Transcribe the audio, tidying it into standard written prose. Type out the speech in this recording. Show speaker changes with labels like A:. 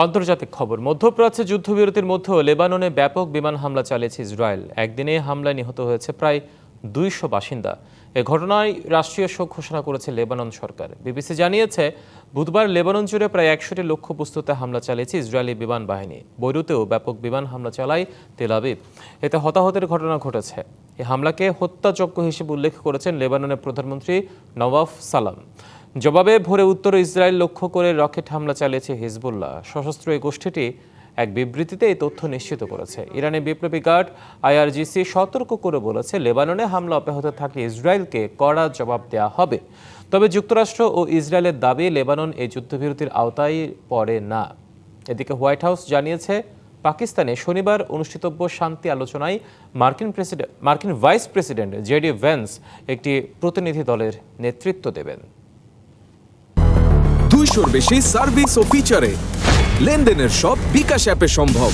A: আন্তর্জাতিক খবর। মধ্যপ্রাচ্যে যুদ্ধবিরতির মধ্যেও লেবাননে ব্যাপক বিমান হামলা চালিয়েছে ইসরায়েল। একদিনে হামলায় নিহত হয়েছে প্রায় 200 বাসিন্দা। এ ঘটনায় রাষ্ট্রীয় শোক ঘোষণা করেছে লেবানন সরকার। বিবিসি জানিয়েছে, বুধবার লেবানন জুড়ে প্রায় 100টি লক্ষ্যবস্তুতে হামলা চালিয়েছে ইসরায়েলি বিমান বাহিনী। বৈরুতেও ব্যাপক বিমান হামলা চালায় তেল আবিব। এতে হতাহতের ঘটনা ঘটেছে। এই হামলাকে হত্যাযজ্ঞ হিসেবে উল্লেখ করেছেন লেবাননের প্রধানমন্ত্রী নওয়াফ সালাম। জবাবে ভোরে উত্তর ইসরায়েল লক্ষ্য করে রকেট হামলা চালিয়েছে হিজবুল্লাহ। সশস্ত্র এই গোষ্ঠীটি এক বিবৃতিতে এই তথ্য নিশ্চিত করেছে। ইরানের বিপ্লবী গার্ড আইআরজিসি সতর্ক করে বলেছে, লেবাননে হামলা অব্যাহত থাকলে ইসরায়েলকে কড়া জবাব দেওয়া হবে। তবে যুক্তরাষ্ট্র ও ইসরায়েলের দাবি, লেবানন এই যুদ্ধবিরতির আওতায় পড়ে না। এদিকে হোয়াইট হাউস জানিয়েছে, পাকিস্তানে শনিবার অনুষ্ঠিতব্য শান্তি আলোচনায় মার্কিন ভাইস প্রেসিডেন্ট জেডি ভ্যান্স একটি প্রতিনিধি দলের নেতৃত্ব দেবেন।
B: 200-র বেশি সার্ভিস ও ফিচারে লেনদেনের সব বিকাশ অ্যাপে সম্ভব।